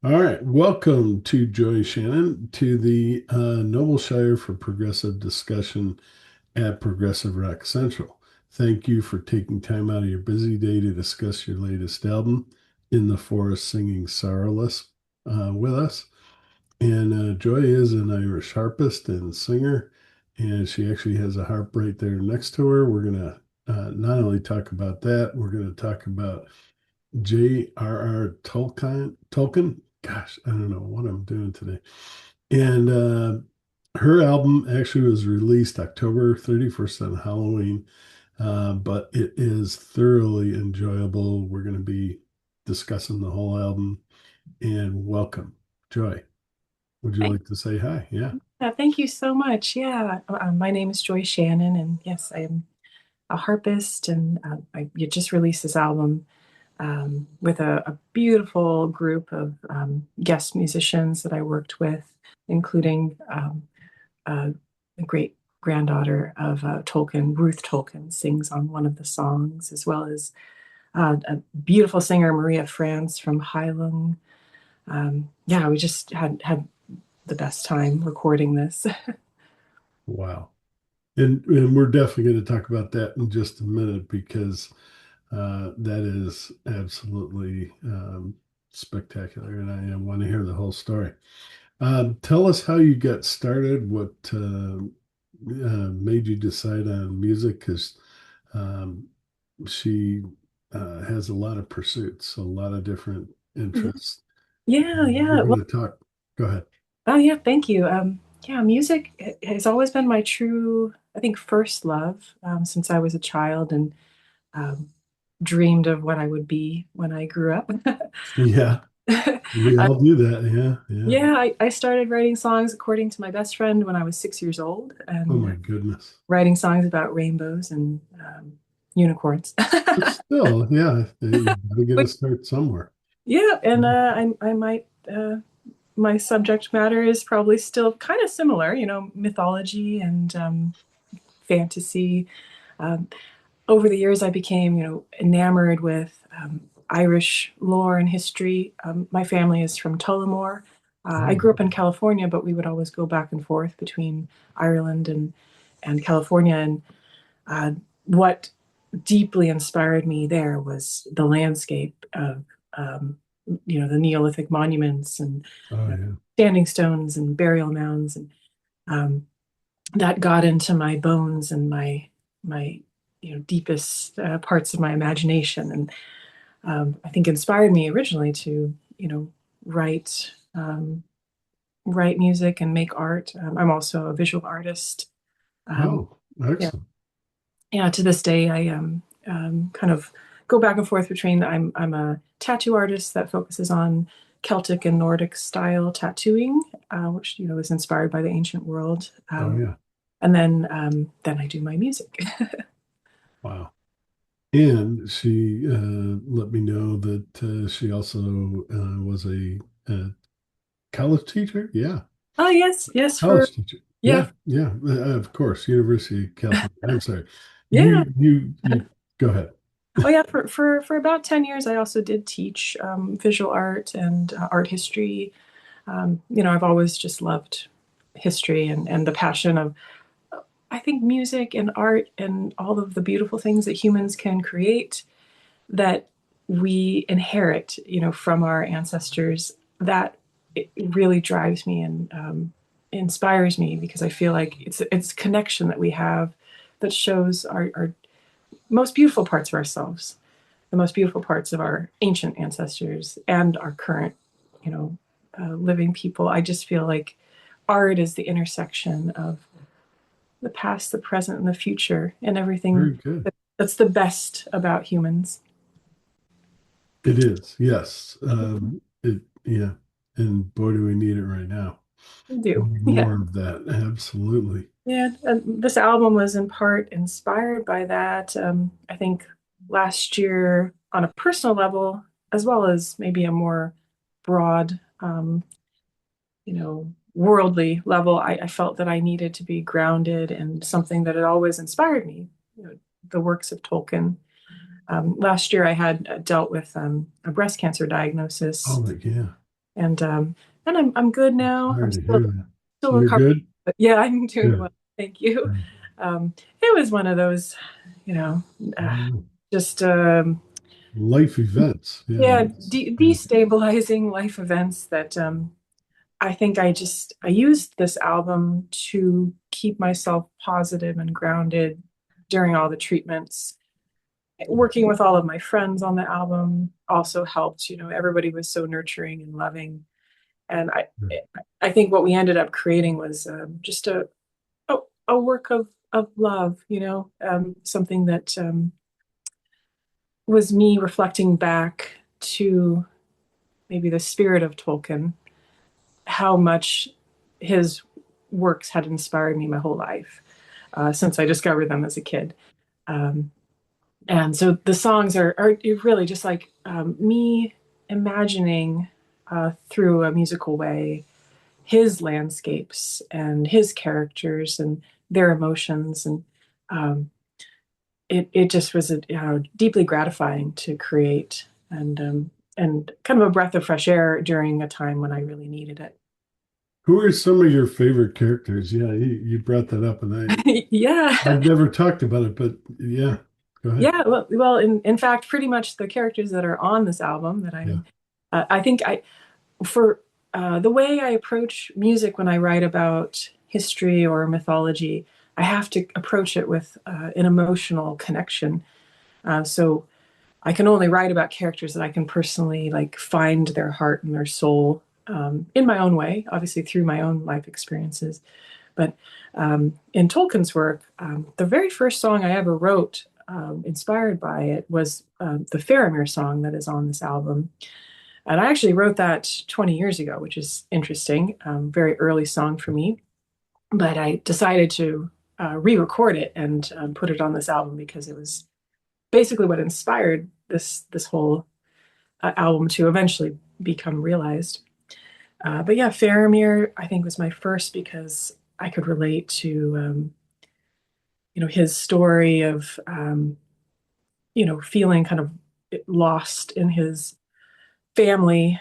All right, welcome to Joy Shannon to the Noble Shire for Progressive Discussion at Progressive Rock Central. Thank you for taking time out of your busy day to discuss your latest album, In the Forest Singing Sorrowless, with us. And Joy is an Irish harpist and singer, and she actually has a harp right there next to her. We're going to not only talk about that, we're going to talk about J.R.R. Tolkien. Gosh, I don't know what I'm doing today. And her album actually was released October 31st on Halloween, but it is thoroughly enjoyable. We're going to be discussing the whole album. And welcome, Joy. Would you Thank, like to say hi? Yeah. thank you so much. Yeah, my name is Joy Shannon, and yes, I am a harpist, and you just released this album with a beautiful group of guest musicians that I worked with, including a great granddaughter of Tolkien, Ruth Tolkien, sings on one of the songs, as well as a beautiful singer, Maria France from Heilung. Yeah, we just had the best time recording this. Wow. And we're definitely going to talk about that in just a minute because that is absolutely spectacular. And I want to hear the whole story. Tell us how you got started, what made you decide on music, because um, she has a lot of pursuits, a lot of different interests. Yeah, We're yeah. going Well, to talk. Go ahead. oh yeah, thank you. Yeah, music has always been my true, I think, first love since I was a child and um, dreamed of what I would be when I grew up. Yeah, we Uh, all do that. Yeah, yeah. yeah, I started writing songs according to my best friend when I was 6 years old, Oh and my goodness. writing songs about rainbows and unicorns. But still, yeah, you got to get a Which, start somewhere. yeah, and I might my subject matter is probably still kind of similar, mythology and fantasy. Um, Over the years, I became, enamored with Irish lore and history. My family is from Tullamore. I Oh, grew up in California, but we would always go back and forth between Ireland and California. And uh, what deeply inspired me there was the landscape of, um, the Neolithic monuments and oh you know, yeah. standing stones and burial mounds, and um, that got into my bones and my deepest parts of my imagination, and I think inspired me originally to write write music and make art. I'm also a visual artist. Um, Oh, yeah, excellent. yeah. To this day, I kind of go back and forth between I'm a tattoo artist that focuses on Celtic and Nordic style tattooing, which is inspired by the ancient world. Oh yeah. And then I do my music. Wow. And she let me know that she also was a college teacher. Yeah, Oh yes, yes, for college teacher. yeah, Yeah, yeah. Of course, University of California. I'm sorry. yeah. You go ahead. Oh yeah, for about 10 years I also did teach visual art and art history. I've always just loved history and the passion of I think music and art and all of the beautiful things that humans can create that we inherit, from our ancestors. That it really drives me and inspires me because I feel like it's a connection that we have that shows our most beautiful parts of ourselves, the most beautiful parts of our ancient ancestors and our current, you know, living people. I just feel like art is the intersection of the past, the present, and the future, and everything Very good. that's the best about humans. It is. Yes. Yeah. And boy, do we need it right now. We do, yeah. More of that. Absolutely. Yeah, this album was in part inspired by that. I think last year, on a personal level, as well as maybe a more broad, worldly level, I felt that I needed to be grounded in something that had always inspired me, the works of Tolkien. Last year, I had dealt with a breast cancer Oh, diagnosis, yeah. And I'm good now. Sorry I'm to hear that. still You're recovering, good? but yeah, I'm doing Good. well. Thank you. It was one of those, you know, uh, Yeah. just Life events. Yeah. yeah, Yeah. destabilizing life events that I think I used this album to keep myself positive and grounded during all the treatments. Working with all of my friends on the album also helped. Everybody was so nurturing and loving, and I think what we ended up creating was just a a work of love. Something that was me reflecting back to maybe the spirit of Tolkien, how much his works had inspired me my whole life since I discovered them as a kid. Um, and so the songs are really just like me imagining through a musical way his landscapes and his characters and their emotions. And um, it just was deeply gratifying to create and kind of a breath of fresh air during a time when I really needed it. Who are some of your favorite characters? Yeah, you brought that up, and Yeah. I've never talked about it, but yeah, go ahead. Yeah, well, in fact, pretty much the characters that are on this album that Yeah. I think for the way I approach music when I write about history or mythology, I have to approach it with an emotional connection. So I can only write about characters that I can personally like find their heart and their soul in my own way, obviously through my own life experiences. But in Tolkien's work, the very first song I ever wrote, inspired by it, was the Faramir song that is on this album. And I actually wrote that 20 years ago, which is interesting. Very early song for me. But I decided to re-record it and put it on this album because it was basically what inspired this whole album to eventually become realized. But yeah, Faramir, I think, was my first because I could relate to his story of feeling kind of lost in his family,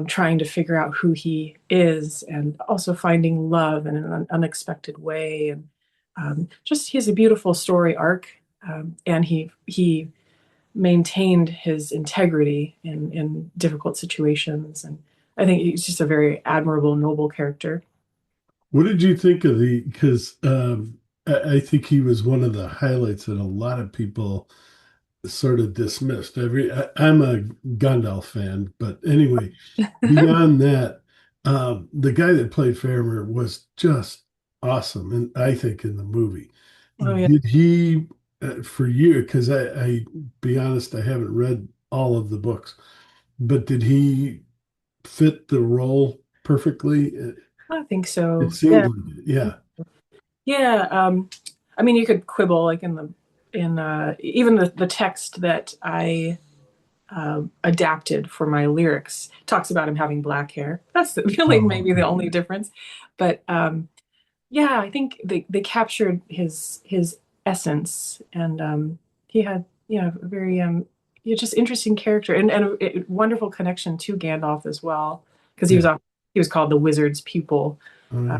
trying to figure out who he is, and also finding love in an unexpected way. And just he's a beautiful story arc, and he maintained his integrity in difficult situations. And I think he's just a very admirable, noble character. What did you think of the? Because I think he was one of the highlights that a lot of people sort of dismissed. I'm a Gandalf fan, but anyway, beyond that, the guy that played Faramir was just awesome, and I think in the movie, Oh yeah. did he for you? Because be honest, I haven't read all of the books, but did he fit the role perfectly? I think It so. seemed Yeah. like it. Yeah, Yeah. I mean, you could quibble like in even the text that I adapted for my lyrics talks about him having black hair. That's really oh, maybe the okay. only difference. But yeah, I think they captured his essence, and he had a very just interesting character and a wonderful connection to Gandalf as well because Yeah. he was called the wizard's pupil, Oh, uh, yeah.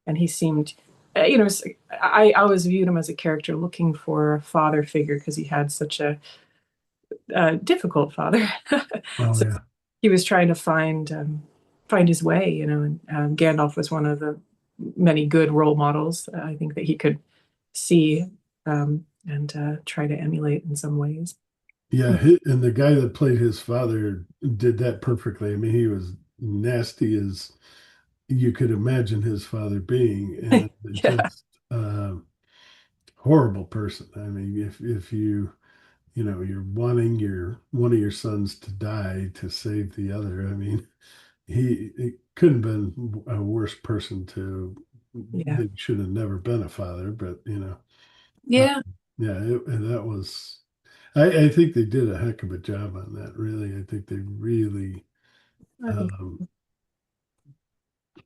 and he seemed I always viewed him as a character looking for a father figure because he had such a difficult father. Oh, So yeah. he was trying to find his way, and Gandalf was one of the many good role models I think that he could see and try to emulate in some ways. Yeah, and the guy that played his father did that perfectly. I mean, he was nasty as you could imagine his father being, and Yeah, just horrible person. I mean, if you're wanting your one of your sons to die to save the other. I mean, he it couldn't have been a worse person to. yeah, They should have never been a father, but uh, yeah. yeah, and that was. I think they did a heck of a job on that. Really, I think they really I think um,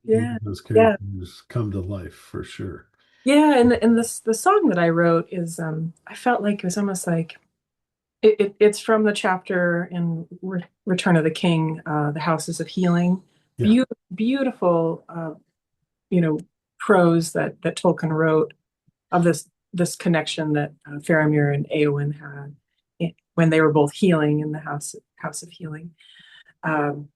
yeah, made those yeah, characters come to life for sure. yeah. And this the song that I wrote is I felt like it was almost like it's from the chapter in Return of the King, the Houses of Healing, Yeah. beautiful, you know, prose that Tolkien wrote of this connection that Faramir and Eowyn had when they were both healing in the House of Healing. Um,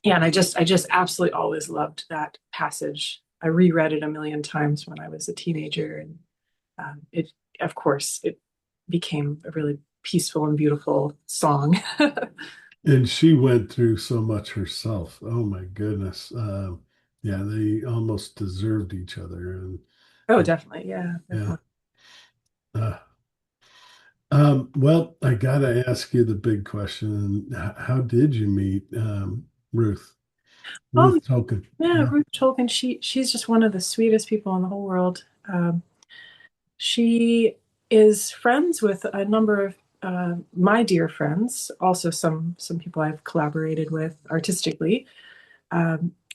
yeah, and I just absolutely always loved that passage. I reread it a million times when I was a teenager, and it, of course, it became a really peaceful and beautiful song. And she went through so much herself. Oh my goodness. Yeah, they almost deserved each other. Oh, And definitely, yeah, yeah. definitely. Uh, well, I gotta ask you the big question. How did you meet Ruth? Oh, Ruth Tolkien. yeah, Yeah. Ruth Tolkien. She's just one of the sweetest people in the whole world. She is friends with a number of my dear friends, also some people I've collaborated with artistically.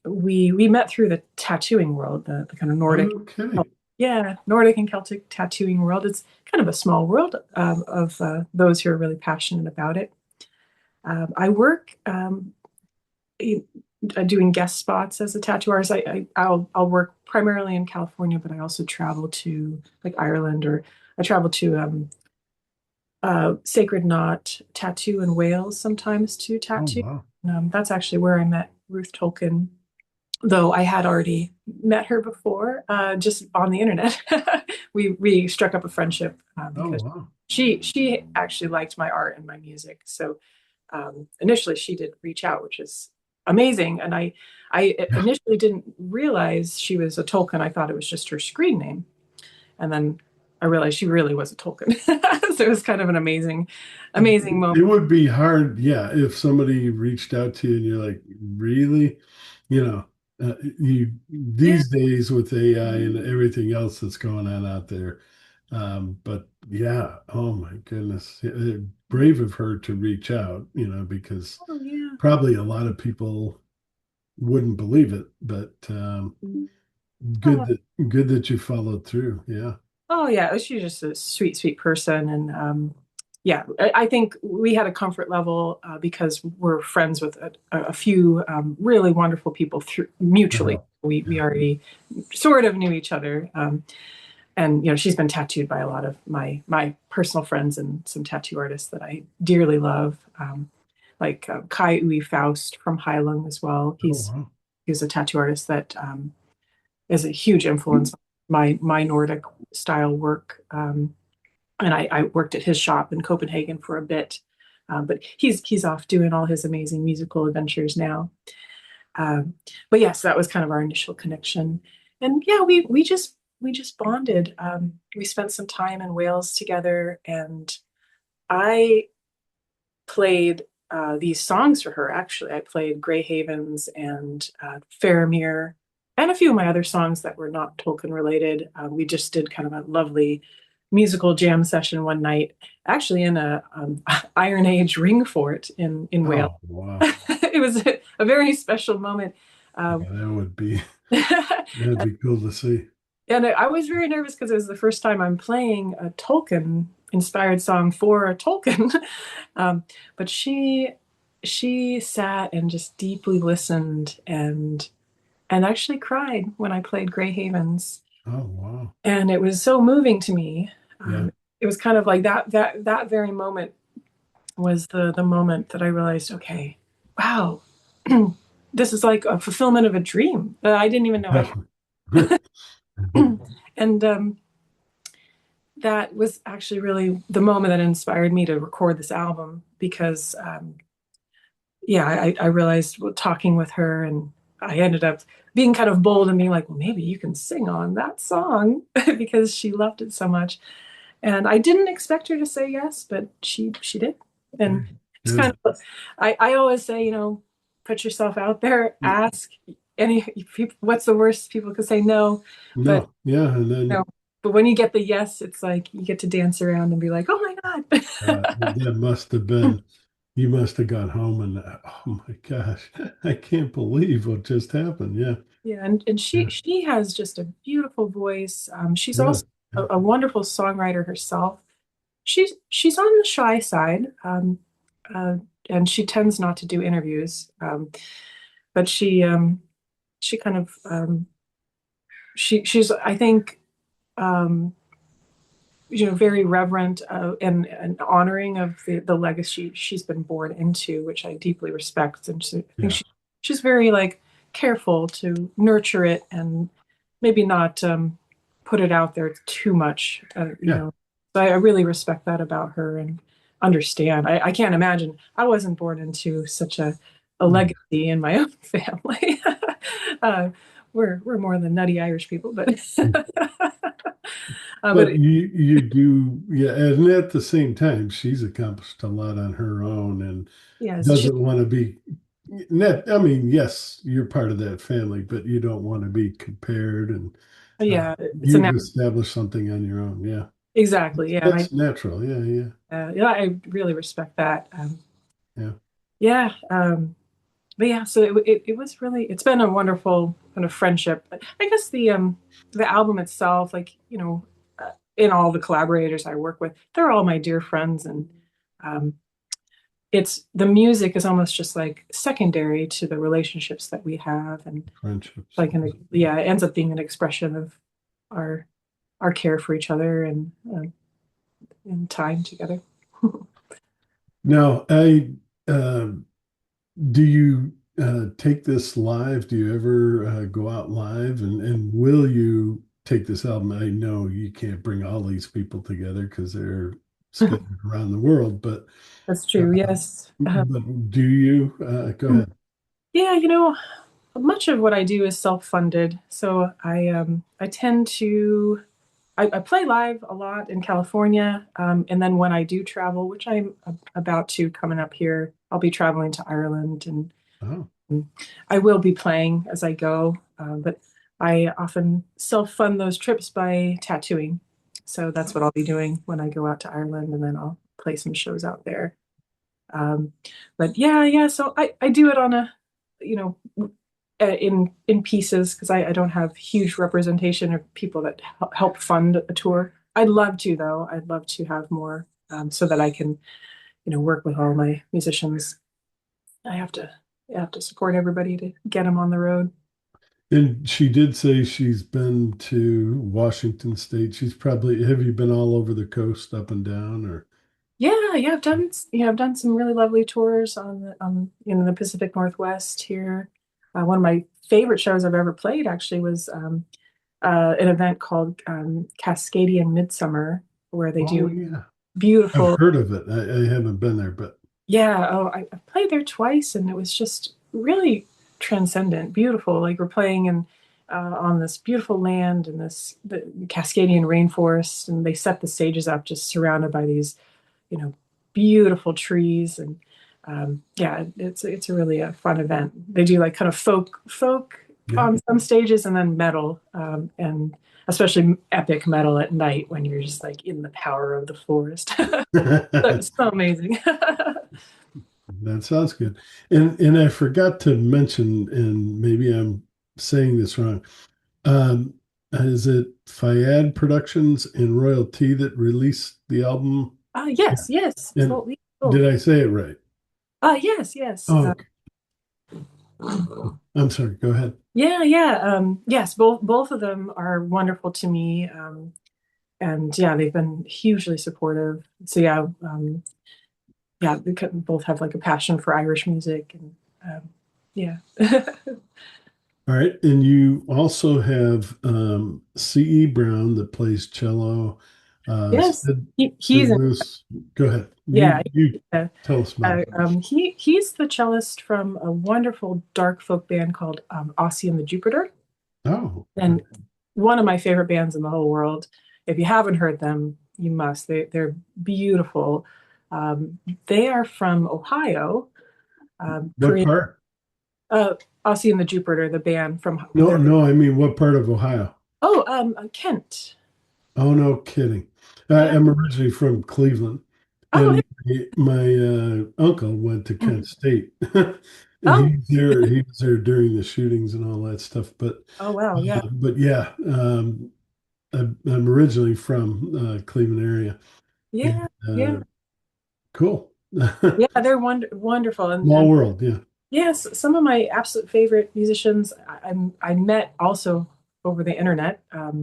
We met through the tattooing world, the kind of Nordic, Okay. yeah, Nordic and Celtic tattooing world. It's kind of a small world of those who are really passionate about it. I work doing guest spots as a tattoo artist. I'll work primarily in California, but I also travel to like Ireland, or I travel to Sacred Knot Tattoo in Wales sometimes to Oh tattoo. wow. That's actually where I met Ruth Tolkien, though I had already met her before, just on the internet. We struck up a friendship Oh because wow. she actually liked my art and my music. So initially she did reach out, which is amazing. And I initially didn't realize she was a Tolkien. I thought it was just her screen name, and then I realized she really was a Tolkien. So it was kind of an amazing It moment. would be hard, yeah, if somebody reached out to you and you're like, really? You know, you Yeah. these days with AI and everything else that's going on out there. But yeah, oh my goodness. Brave of her to reach out, because Oh yeah. probably a lot of people wouldn't believe it, but good Oh, that good that you followed through. Yeah. oh yeah, she's just a sweet person, and yeah, I think we had a comfort level because we're friends with a few really wonderful people through mutually. Uh-huh. We Yeah. already sort of knew each other, and she's been tattooed by a lot of my personal friends and some tattoo artists that I dearly love, like Kai Uwe Faust from Heilung as well. Oh He's wow. he's a tattoo artist that is a huge influence on my Nordic style work. And I worked at his shop in Copenhagen for a bit, but he's off doing all his amazing musical adventures now. Um, but yes, that was kind of our initial connection, and yeah, we just bonded. We spent some time in Wales together, and I played these songs for her. Actually, I played Grey Havens and Faramir, and a few of my other songs that were not Tolkien related. We just did kind of a lovely musical jam session one night, actually in a Iron Age ring fort in Wales. Oh wow. It was a very special moment. Um, Yeah, that'd and be cool to see. I was very nervous because it was the first time I'm playing a Tolkien inspired song for a Tolkien. um, but she sat and just deeply listened and actually cried when I played Grey Havens. Oh wow. And it was so moving to me. Yeah. It was kind of like that very moment was the moment that I realized, okay, wow, this is like a fulfillment of a dream that I didn't even know I Definitely. had. And that was actually really the moment that inspired me to record this album because yeah, I realized talking with her, and I ended up being kind of bold and being like, well, maybe you can sing on that song because she loved it so much. And I didn't expect her to say yes, but she did. And it's kind Good. of I always say, put yourself out there, ask any people, what's the worst people could say no, but No, yeah, and then no. But when you get the yes, it's like you get to dance around and be like, oh my God. that must have been, you must have got home and oh my gosh, I can't believe what just happened. Yeah, Yeah, and she yeah, she has just a beautiful voice. She's yeah, also yeah. a wonderful songwriter herself. She's on the shy side, uh, and she tends not to do interviews. but she kind of she's I think um, very reverent and honoring of the legacy she's been born into, which I deeply respect. And I think Yeah. she's very like careful to nurture it and maybe not put it out there too much. Yeah. So I really respect that about her and understand. I can't imagine. I wasn't born into such a Mm. legacy in my own family. uh, we're more than nutty Irish people, but but But you do, yeah, and at the same time, she's accomplished a lot on her own and yes, she's doesn't want to be net. I mean, yes, you're part of that family, but you don't want to be compared, and uh, yeah, it's a you've established something on your own. Yeah, exactly, yeah, and that's natural. Yeah, yeah, yeah, I really respect that. yeah. Yeah, but yeah, so it was really it's been a wonderful kind of friendship. I guess the album itself, like in all the collaborators I work with, they're all my dear friends, and um, it's the music is almost just like secondary to the relationships that we have, and Friendships. like yeah, it ends up being an expression of our our care for each other and time together. Now, I do you take this live? Do you ever go out live? And will you take this album? I know you can't bring all these people together because they're scattered around the world, That's uh, true. Yes. but do you? Go ahead. Yeah, much of what I do is self-funded. So I tend to I play live a lot in California, and then when I do travel, which I'm about to coming up here, I'll be traveling to Ireland, and Oh, I will be playing as I go. But I often self-fund those trips by tattooing. So that's what I'll be doing when I go out to Ireland, and then I'll play some shows out there. Um, but yeah, yeah. So I do it on a, you know, in pieces because I don't have huge representation of people that help fund a tour. I'd love to though. I'd love to have more so that I can, work with all my musicians. I have to support everybody to get them on the road. and she did say she's been to Washington State. She's probably, have you been all over the coast, up and down, or? Yeah, yeah, I've done some really lovely tours on the Pacific Northwest here. One of my favorite shows I've ever played actually was an event called Cascadian Midsummer, where they Oh, do yeah. I've beautiful. heard of it. I haven't been there, but Yeah, oh, I played there twice, and it was just really transcendent, beautiful. Like we're playing in on this beautiful land and the Cascadian rainforest, and they set the stages up just surrounded by these you know, beautiful trees and yeah, it's a really a fun event. They do like kind of folk yeah. on some stages and then metal and especially epic metal at night when you're just like in the power of the forest. It's so amazing. That sounds good. And I forgot to mention, and maybe I'm saying this wrong. Um, is it Fayad Productions and Royalty that released the album? Yeah. Yes, yes, And totally. Oh, did I say it right? yes, yes. Oh, okay. I'm sorry. Go ahead. Yeah, yeah. Yes, both of them are wonderful to me. And yeah, they've been hugely supportive. So yeah, yeah, they both have like a passion for Irish music and yeah. All right. And you also have C.E. Brown that plays cello. Yes, Sid he's Moose. Go ahead. yeah. You tell us about him. He's the cellist from a wonderful dark folk band called Ossie and the Jupiter, Oh, and one of my favorite bands in the whole world. If you haven't heard them, you must. They're beautiful. Um, they are from Ohio. what Pretty part? uh, Ossie and the Jupiter, the band from No, their no, I mean, what part of Ohio? Kent. Oh, no kidding. Yeah. I'm originally from Cleveland, Oh, and my uncle went to hey. Kent State, and Oh, he was there during the shootings and all that stuff. oh wow, yeah, But yeah, I'm originally from Cleveland area, and yeah, yeah, cool. yeah. They're wonderful, Small and world, yeah. Yes, some of my absolute favorite musicians I met also over the internet a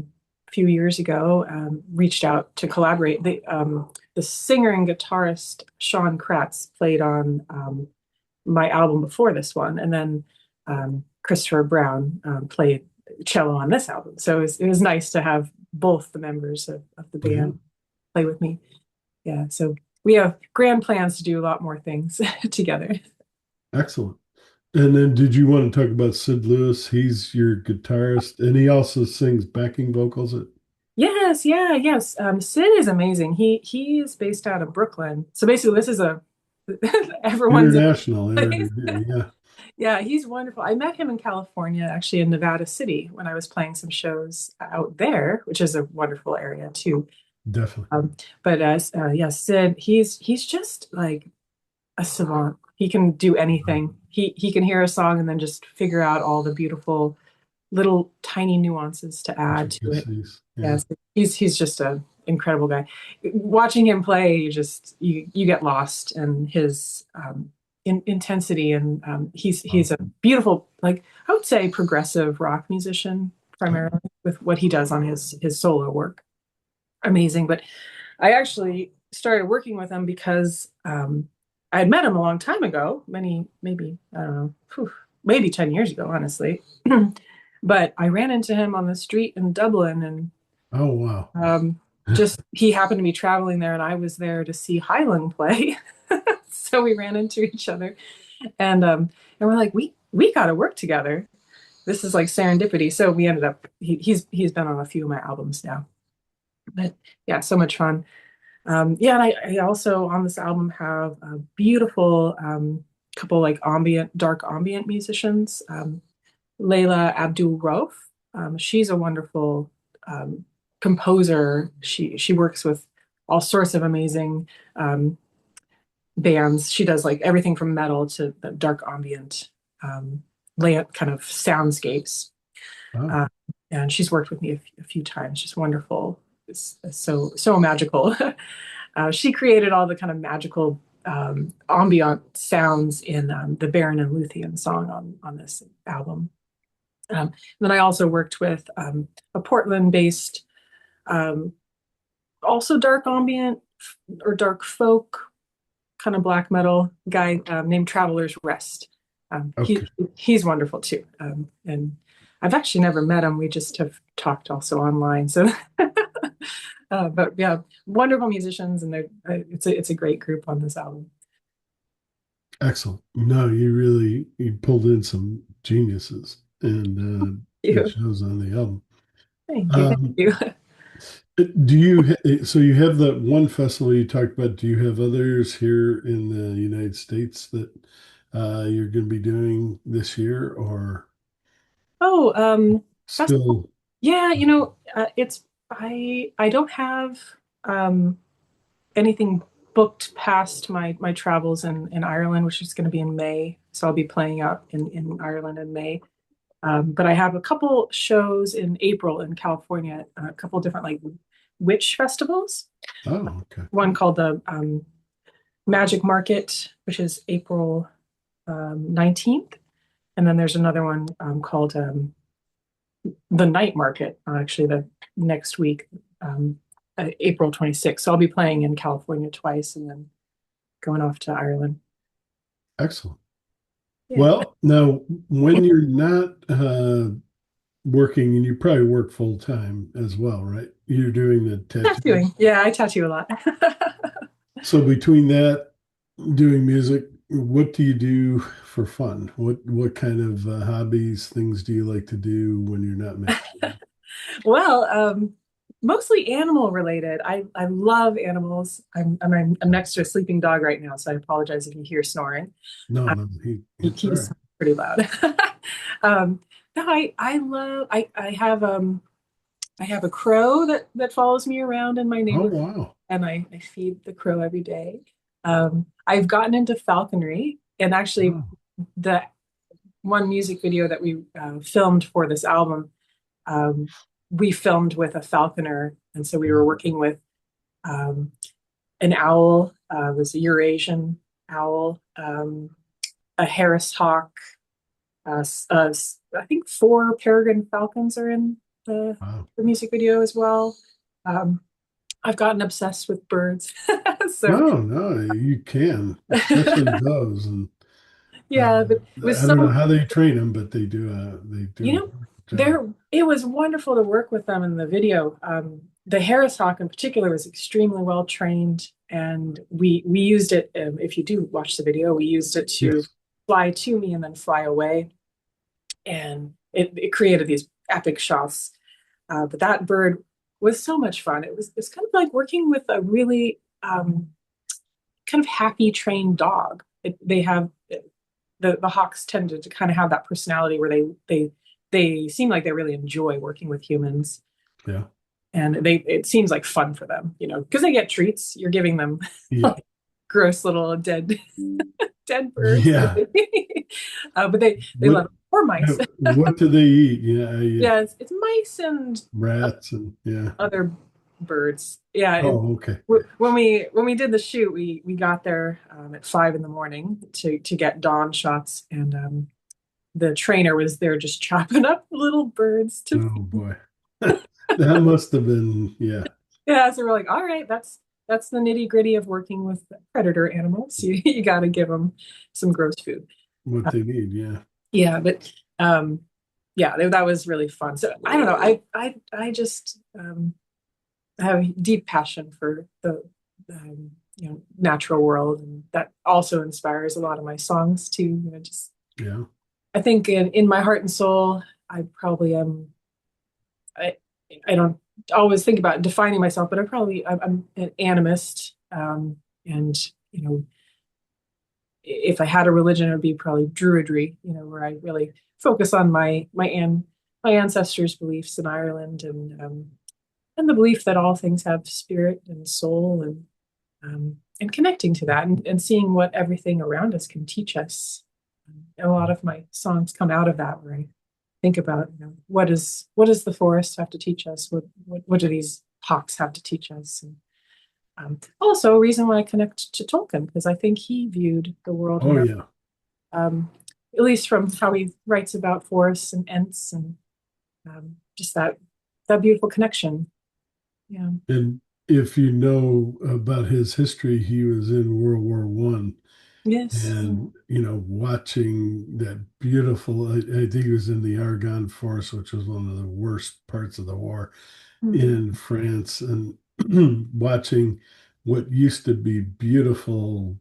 few years ago. Reached out to collaborate. The singer and guitarist Sean Kratz played on my album before this one, and then Christopher Brown played cello on this album. So it was nice to have both the members of the Yeah, band play with me. Yeah, so we have grand plans to do a lot more things together. excellent. And then did you want to talk about Sid Lewis? He's your guitarist, and he also sings backing vocals at Yes, yeah, yes. Sid is amazing. He is based out of Brooklyn. So basically, this is a everyone's in International place. interview. Yeah, Yeah, he's wonderful. I met him in California, actually in Nevada City, when I was playing some shows out there, which is a wonderful area too. definitely. But yeah, Sid, he's just like a savant. He can do anything. He can hear a song and then just figure out all the beautiful little tiny nuances to add to it. Intricacies. Yeah. Yes, he's just an incredible guy. Watching him play, you get lost in his intensity, and he's a beautiful, like I would say, progressive rock musician primarily with what he does on his solo work. Amazing, but I actually started working with him because I had met him a long time ago, many maybe I don't know, maybe 10 years ago, honestly. But I ran into him on the street in Dublin, and Oh, wow. just he happened to be traveling there, and I was there to see Highland play. So we ran into each other, and we're like, we got to work together. This is like serendipity. So we ended up. He's been on a few of my albums now, but yeah, so much fun. Yeah, and I also on this album have a beautiful couple like dark ambient musicians. Layla Abdul Rauf. She's a wonderful um, composer. She works with all sorts of amazing um, bands. She does like everything from metal to the dark ambient kind of soundscapes. Wow. Uh, and she's worked with me a few times. She's wonderful. It's so magical. She created all the kind of magical ambient sounds in the Baron and Luthien song on this album. Then I also worked with a Portland-based, um, also dark ambient or dark folk, kind of black metal guy named Traveler's Rest. Okay. He's wonderful too, and I've actually never met him. We just have talked also online. So, but yeah, wonderful musicians, and it's a great group on this album. Excellent. No, you really you pulled in some geniuses, and Thank it you, shows on the album. thank Um, you. do so you have that one festival you talked about? Do you have others here in the United States that you're going to be doing this year, or Oh, festival. still? Yeah, it's I don't have um anything booked past my travels in Ireland, which is going to be in May. So I'll be playing out in Ireland in May. But I have a couple shows in April in California, a couple different like witch festivals. Oh, okay. One called the Magic Market, which is April 19th. And then there's another one called the Night Market, actually, the next week, April 26th. So I'll be playing in California twice and then going off to Ireland. Excellent. Yeah. Well, now when you're not working, and you probably work full time as well, right? You're doing the tattoo. Tattooing. Yeah, I tattoo a lot. So between that, doing music, what do you do for fun? What kind of hobbies, things do you like to do when you're not making? Well, mostly animal related. I love animals. I'm next to a sleeping dog right now, so I apologize if you hear snoring. No, Uh, no, it's all he's right. pretty loud. um, no, I love I have a crow that follows me around in my Oh, neighborhood, wow. and I feed the crow every day. I've gotten into falconry, and actually, Oh, the one music video that we filmed for this album, um, we filmed with a falconer, and so we were working with um, an owl. It was a Eurasian owl. a Harris hawk. I think four peregrine falcons are in the, Wow. the music video as well. Um, I've gotten obsessed with birds. So No, no, you can, especially those. And yeah, but it was I don't know so, how they train them, but they you do a know, good job. there it was wonderful to work with them in the video. The Harris hawk in particular was extremely well trained, and we used it. If you do watch the video, we used it to Yes. fly to me and then fly away, and it created these epic shots. But that bird was so much fun. It's kind of like working with a really kind of happy trained dog. They have the hawks tended to kind of have that personality where they seem like they really enjoy working with humans, Yeah. and they it seems like fun for them, because they get treats. You're giving them Yeah. like gross little dead birds, Yeah. but they What love it. Or mice. what do they eat? Yeah, Yeah, it's mice and rats and yeah. other birds. Yeah, Oh, okay. when we did the shoot, we got there at 5 in the morning to get dawn shots, and the trainer was there just chopping up little birds to Oh feed. boy. That must have been, yeah, Yeah, so we're like, all right, that's the nitty gritty of working with predator animals. You got to give them some gross food. what they need. Yeah. Yeah, but yeah, that was really fun. So I don't know, I just I have a deep passion for the natural world, and that also inspires a lot of my songs too. Just Yeah. I think in my heart and soul, I probably am. I I don't always think about defining myself, but I'm an animist, and you know, if I had a religion, it would be probably Druidry. Where I really focus on my ancestors' beliefs in Ireland, and the belief that all things have spirit and soul, and connecting to that, and seeing what everything around us can teach us. And a lot of my songs come out of that, where I think about, what does the forest have to teach us? What do these hawks have to teach us? And also a reason why I connect to Tolkien, because I think he viewed the world Oh around, yeah. um, at least from how he writes about forests and ents, and just that beautiful connection. Yeah. And if you know about his history, he was in World War I. Yes. And watching that beautiful, I think he was in the Argonne Forest, which was one of the worst parts of the war Mm. in France, and watching what used to be beautiful,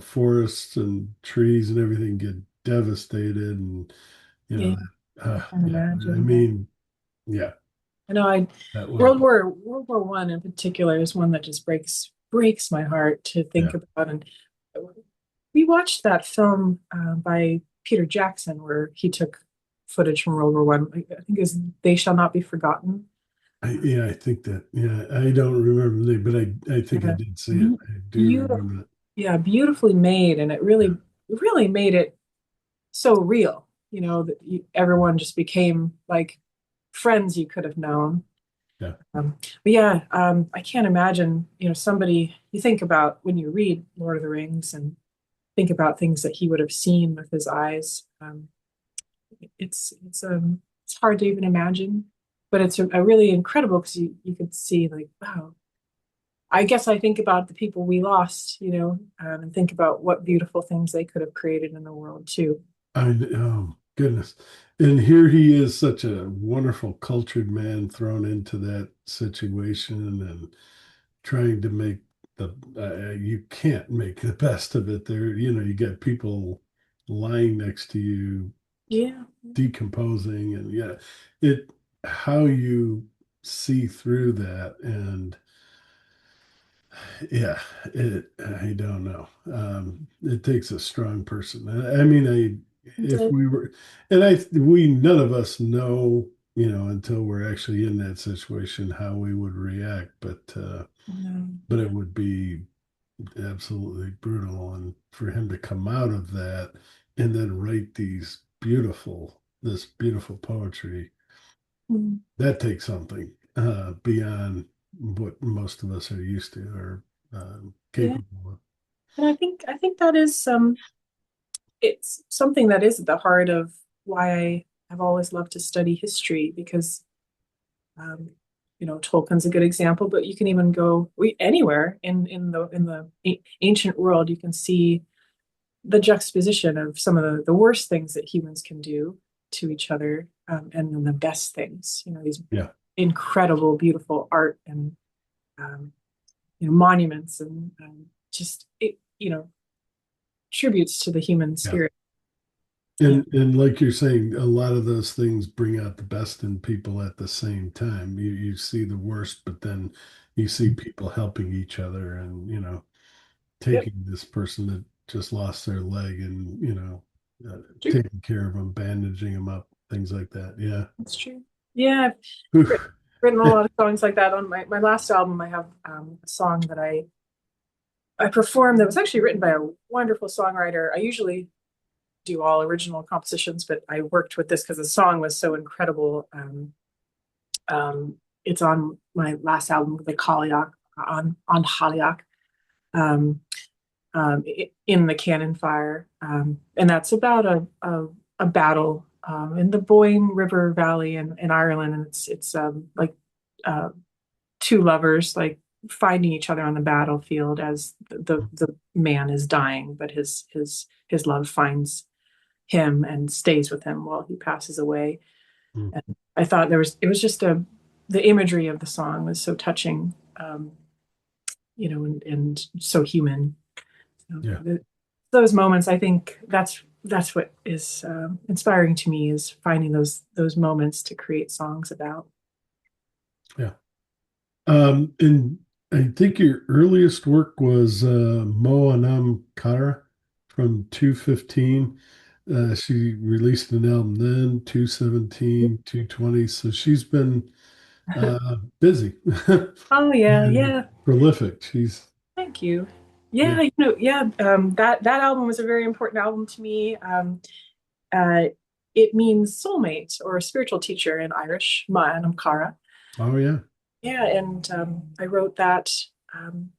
forests and trees and everything get devastated, and you Yeah, know I can yeah, I imagine. Yeah. mean, yeah, I know I that was, World War I in particular is one that just breaks my heart to yeah. think about. And we watched that film by Peter Jackson where he took footage from World War I. I think is They Shall Not Be Forgotten. Yeah, I think that, yeah, I don't remember the name, but I think I Yeah, did see it. I do beautiful. remember that. Yeah, beautifully made, and it Yeah, really made it so real. That everyone just became like friends you could have known. yeah. But yeah, I can't imagine, somebody you think about when you read Lord of the Rings and think about things that he would have seen with his eyes. It's hard to even imagine, but it's a really incredible because you could see like, wow. I guess I think about the people we lost, and think about what beautiful things they could have created in the world too. Oh goodness. And here he is, such a wonderful, cultured man thrown into that situation and trying to make you can't make the best of it there. You get people lying next to you, Yeah, decomposing, and yeah, it, how you see through that. And yeah, I don't know. It takes a strong person. I mean, it if did. we were, and we none of us know, until we're actually in that situation, how we would react. But Yeah. it would be absolutely brutal. And for him to come out of that and then write this beautiful poetry, Mm. that takes something beyond what most of us are used to or Yeah. capable of. And I think that is it's something that is at the heart of why I've always loved to study history because um, Tolkien's a good example, but you can even go anywhere in the ancient world. You can see the juxtaposition of some of the worst things that humans can do to each other, and then the best things. These Yeah. incredible, beautiful art and monuments and just tributes to the human Yeah. spirit. Yeah, And like you're saying, a lot of those things bring out the best in people at the same time. You see the worst, but then you see people helping each other and, yep, taking this person that just lost their leg and, true. taking care of them, bandaging them up, things like that. Yeah. That's true. Yeah, I've Whew. written a lot of songs like that on my last album. I have a song that I performed that was actually written by a wonderful songwriter. I usually do all original compositions, but I worked with this because the song was so incredible. It's on my last album, the Kaliak, on Haliak, um, in the Cannon Fire, and that's about a battle in the Boyne River Valley in Ireland, and it's like uh, two lovers like finding each other on the battlefield as the man is dying, but his love finds him and stays with him while he passes away. Mm. And I thought it was just the imagery of the song was so touching, and so human. So Yeah. those moments, I think that's what is inspiring to me is finding those moments to create songs about. Yeah. And I think your earliest work was Mo Anam Kara from 215. She released an album then, 217, 220. So she's been busy Oh yeah, and yeah. prolific. She's, Thank you. yeah. Yeah, yeah. That album was a very important album to me. Uh, it means soulmate or spiritual teacher in Irish, Ma'anam Cara. Oh, yeah. Yeah, and I wrote that um,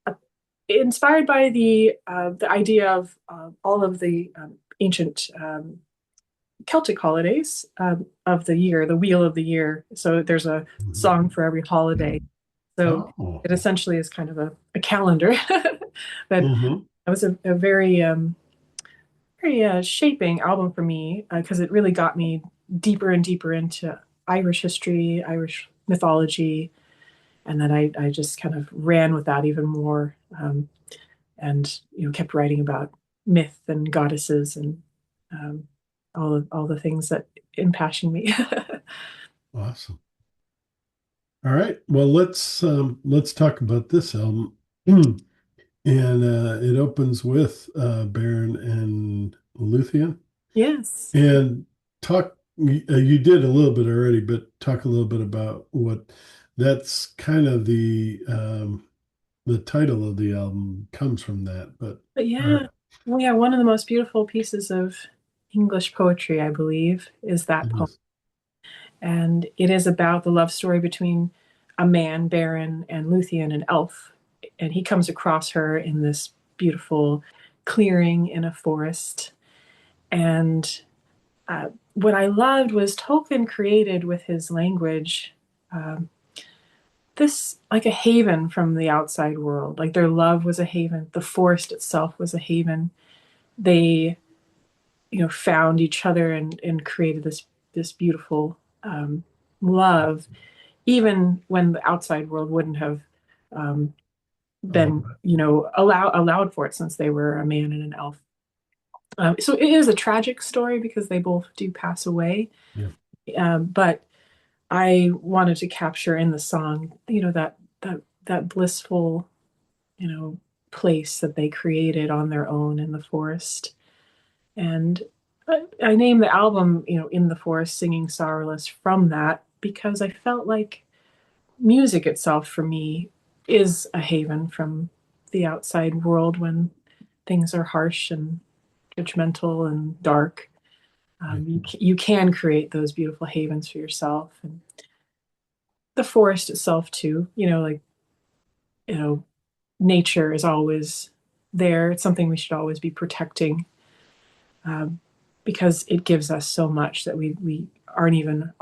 uh, inspired by the idea of all of the ancient Celtic holidays of the year, the wheel of the year. So there's a Mhm. song for every holiday. So Oh. it essentially is kind of a calendar. But Hmm. it was a very shaping album for me because it really got me deeper and deeper into Irish history, Irish mythology, and then I just kind of ran with that even more, and kept writing about myth and goddesses and um, all the things that impassion me. Awesome. All right. Well, let's talk about this album. And it opens with Baron and Luthien. Yes. And talk, you did a little bit already, but talk a little bit about what that's kind of the title of the album comes from that. But But uh, yeah, well, yeah, one of the most beautiful pieces of English poetry, I believe, is that poem. yes. And it is about the love story between a man, Baron, and Luthien, an elf. And he comes across her in this beautiful clearing in a forest. And what I loved was Tolkien created with his language um, this like a haven from the outside world. Like their love was a haven. The forest itself was a haven. They, found each other and created this beautiful love, even when the outside world wouldn't have um, I love been, that. allowed for it since they were a man and an elf. So it is a tragic story because they both do pass away. Yeah. But I wanted to capture in the song, that blissful, you know, place that they created on their own in the forest. And I named the album, In the Forest Singing Sorrowless from that because I felt like music itself for me is a haven from the outside world when things are harsh and judgmental and dark. Yeah. You can create those beautiful havens for yourself and the forest itself too. You know, nature is always there. It's something we should always be protecting. um, because it gives us so much that we aren't even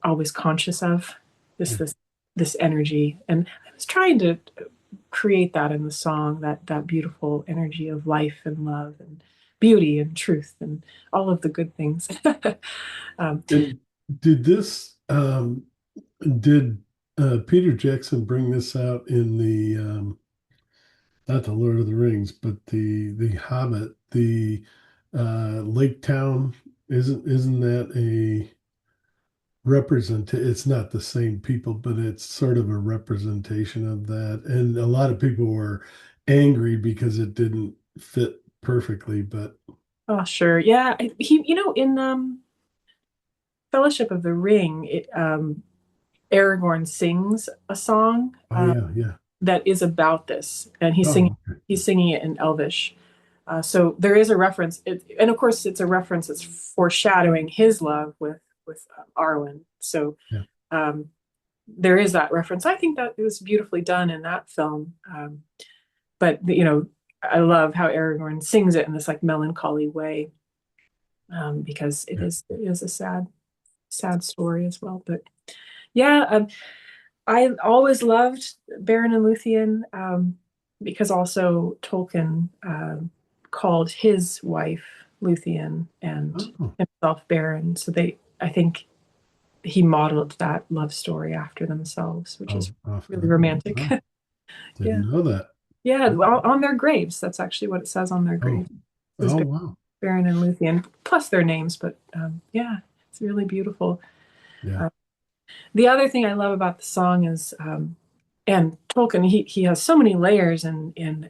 always conscious of this Yeah. this this energy. And I was trying to create that in the song, that beautiful energy of life and love and beauty and truth and all of the good things. um, And did this did Peter Jackson bring this out in the not the Lord of the Rings, but the Hobbit, the Lake Town? Isn't that a represent? It's not the same people, but it's sort of a representation of that. And a lot of people were angry because it didn't fit perfectly. But oh, sure. Yeah. He, in Fellowship of the Ring, Aragorn sings a song oh yeah, yeah. that is about this, and Oh, okay. he's singing it in Elvish. So there is a reference, and of course, it's a reference that's foreshadowing his love with Arwen. So Yeah. um, there is that reference. I think that it was beautifully done in that film. But I love how Aragorn sings it in this like melancholy way, because Yeah. it is a sad story as well. But yeah, I always loved Beren and Luthien, because also Tolkien called his wife Luthien and Oh, himself Beren. So I think he modeled that love story after themselves, which is really romantic. wow. Yeah. Didn't know that. Yeah. Oh, On their graves. That's actually what it says on their oh, graves. It says oh, wow. Beren and Luthien, plus their names. But yeah, it's really beautiful. Yeah. Uh, the other thing I love about the song is, and Tolkien, he has so many layers in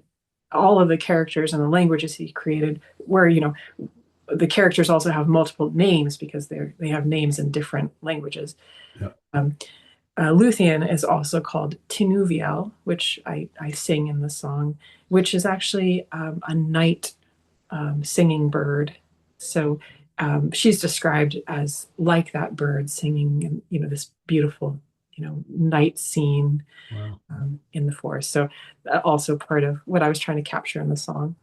all of the characters and the languages he created, where the characters also have multiple names because they have names in different languages. Yeah. Um, Luthien is also called Tinuviel, which I sing in the song, which is actually a night singing bird. So she's described as like that bird singing, and this beautiful, night scene Wow. in the forest. So also part of what I was trying to capture in the song.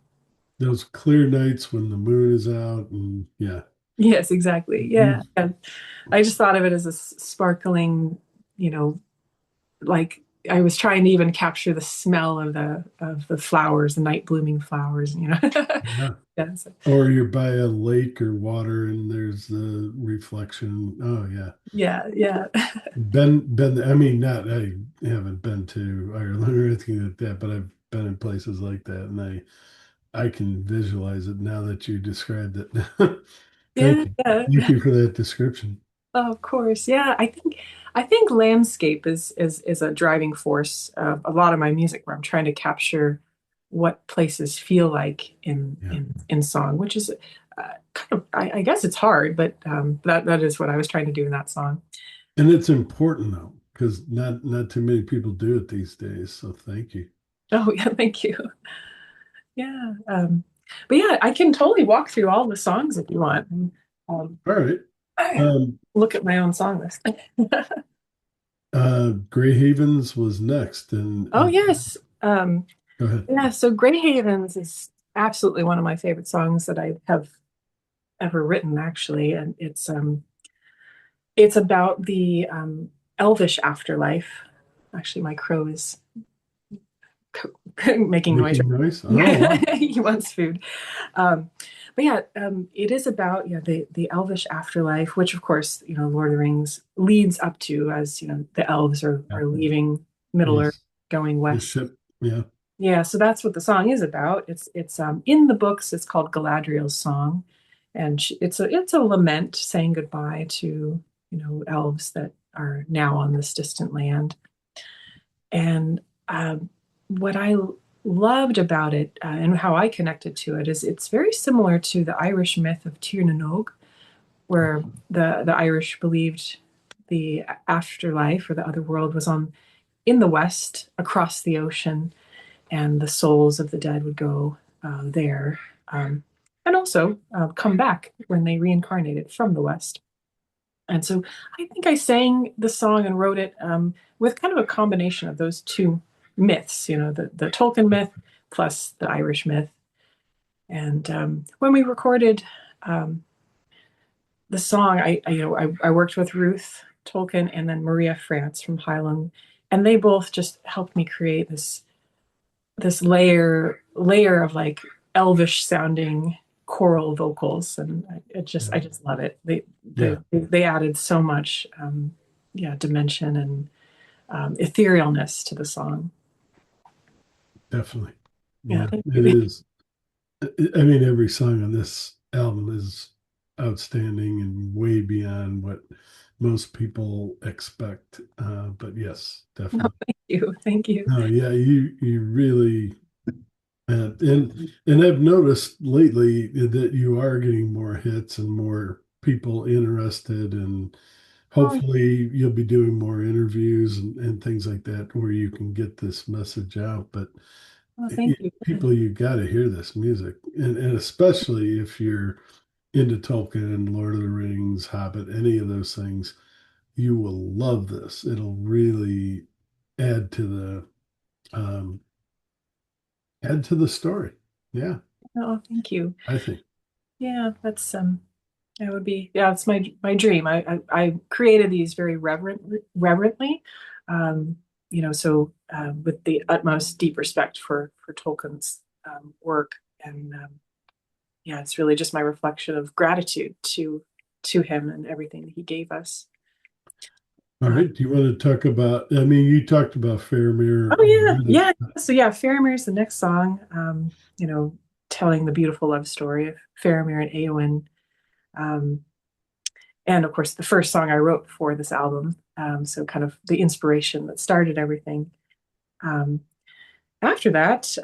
Those clear nights when the moon is out, and yeah. Yes, exactly. Yeah. Mm. And I just thought of it as a sparkling, you know, like I was trying to even capture the smell of the flowers, the night blooming flowers. Yeah. Yeah, so, Or you're by a lake or water and there's the reflection. Oh yeah. yeah, yeah. I mean, not, I haven't been to Ireland or anything like that, but I've been in places like that and I can visualize it now that you described it. Yeah, Thank you. yeah. Thank you for that description. Oh, of course. Yeah, I think landscape is a driving force of a lot of my music, where I'm trying to capture what places feel like in Yeah. in song, which is kind of, I guess it's hard, but that is what I was trying to do in that song. And it's important though, because not too many people do it these days. So thank you. Oh yeah, thank you. Yeah, but yeah, I can totally walk through all the songs if you want. Um, All right. I Um, look at my own song list. Gray Havens was next, and Oh yes. go ahead. Yeah, so Grey Havens is absolutely one of my favorite songs that I have ever written, actually. And it's about the elvish afterlife. Actually, my crow is making noise. Making noise. Oh, wow. Right. He wants food. Um, but yeah, it is about, the elvish afterlife, which of course, Lord of the Rings leads up to, as the elves Yeah. are leaving Middle Earth, Yes. going The west. ship. Yeah. Yeah, so that's what the song is about. It's in the books. It's called Galadriel's song, and it's a lament saying goodbye to elves that are now on this distant land. And what I loved about it, and how I connected to it, is it's very similar to the Irish myth of Tir na Nog, where the Irish believed the afterlife or the other world was on in the west across the ocean, and the souls of the dead would go there, and also come back when they reincarnated from the West. And so I think I sang the song and wrote it with kind of a combination of those two myths, the Tolkien myth plus the Irish myth. And when we recorded um, the song, I worked with Ruth Tolkien and then Maria France from Highland, and they both just helped me create this layer of like elvish sounding choral vocals, and I Yeah. just love it. Yeah, They added so much yeah, dimension and etherealness to the song. definitely. Yeah, Yeah, thank it you. is. I mean, every song on this album is outstanding and way beyond what most people expect. But yes, No, definitely. thank you. Thank you. No, yeah, you really and I've noticed lately that you are getting more hits and more people interested, and Oh, hopefully you'll be doing more interviews and things like that where you can get this message out. But oh, thank you. people, you got to hear this music, and especially if you're into Tolkien, Lord of the Rings, Hobbit, any of those things, you will love this. It'll really add to um, the story. Yeah, Oh, thank you. I think. Yeah, that's that would be, yeah, it's my dream. I created these very reverently, um, so with the utmost deep respect for Tolkien's work, and yeah, it's really just my reflection of gratitude to him and everything that he gave us. All Uh, right. Do you want to talk about? I mean, you talked about Faramir oh yeah, already. yeah. So yeah, Faramir is the next song. You know, telling the beautiful love story of Faramir and Eowyn. Um, and of course the first song I wrote for this album. So kind of the inspiration that started everything. Um, After that,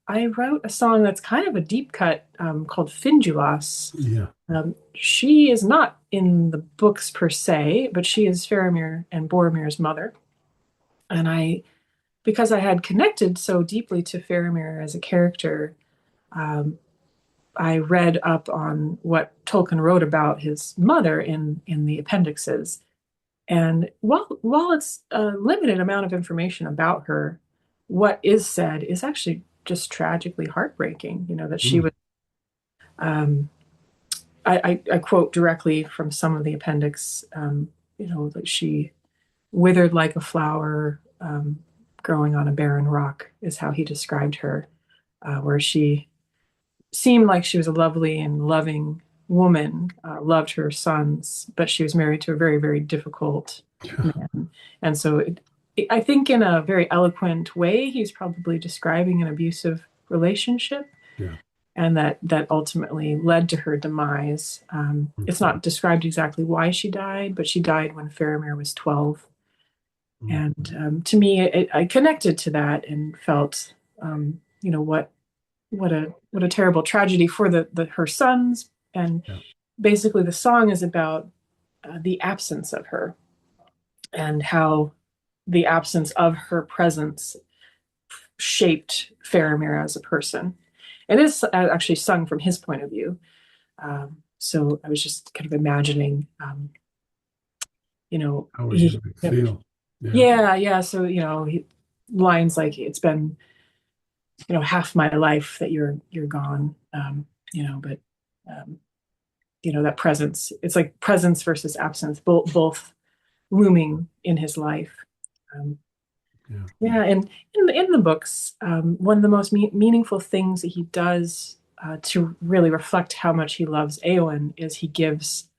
I wrote a song that's kind of a deep cut called Findulas. Yeah. She is not in the books per se, but she is Faramir and Boromir's mother. And because I had connected so deeply to Faramir as a character, um, I read up on what Tolkien wrote about his mother in the appendixes. And while it's a limited amount of information about her, what is said is actually just tragically heartbreaking. You know, that she Mm, was. Um, I quote directly from some of the appendix. That she withered like a flower growing on a barren rock is how he described her, where she seemed like she was a lovely and loving woman, loved her sons, but she was married to a very, very difficult yeah. man. And so I think in a very eloquent way, he's probably describing an abusive relationship, Yeah. and that ultimately led to her demise. It's Mhm. not described exactly why she died, but she died when Faramir was 12. Mm, And to me, I connected to that and felt, what a terrible tragedy for the her sons. And yeah. basically the song is about the absence of her, and how the absence of her presence shaped Faramir as a person. It is actually sung from his point of view. So I was just kind of imagining, How you would feel. Yeah. yeah, yeah. So, lines like, it's been, half my life that you're gone, but um, that presence, it's like presence versus absence, both looming in his life. um, Yeah. yeah, and in the books, one of the most meaningful things that he does to really reflect how much he loves Eowyn is he gives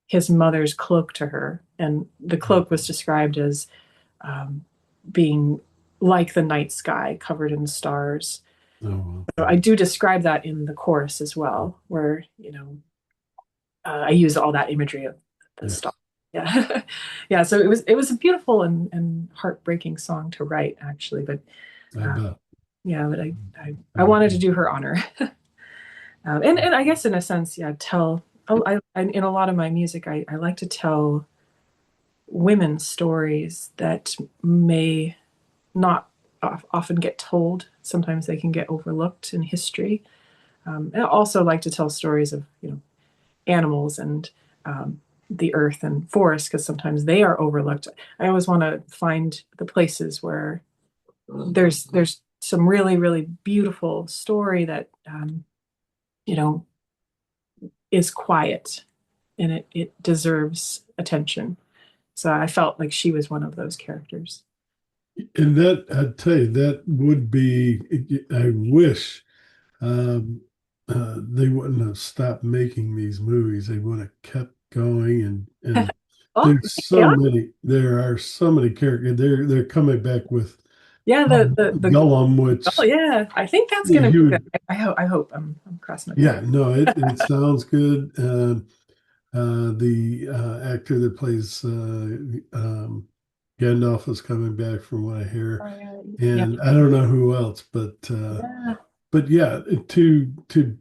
his mother's cloak to her, and the Mm. cloak was described as um, being like the night sky covered in stars. Oh, well. So I do describe that in the chorus as well, where I use all that imagery of the star. Yes. Yeah, yeah. So it was a beautiful and heartbreaking song to write, actually. But I uh, bet. yeah, but I Mm, wanted to do her honor, and I guess in a sense, yeah, tell. In a lot of my music, I like to tell women's stories that may not often get told. Sometimes they can get overlooked in history. And I also like to tell stories of animals and the earth and forest, because sometimes they are overlooked. I always want to find the places where there's some really, really beautiful story that you know, is quiet and it deserves attention. So I felt like she was one of those characters. And that, I'd tell you, that would be, I wish they wouldn't have stopped making these movies. They would have kept going, and Oh, yeah, there are so many characters. They're coming back with yeah. The Gollum, oh which yeah, I think that's gonna be you good. would, I hope I'm crossing my yeah, fingers. no, it sounds good. The actor that plays Gandalf is coming back, from what I hear, Oh yeah, yeah, and I don't know who else, yeah. but yeah, to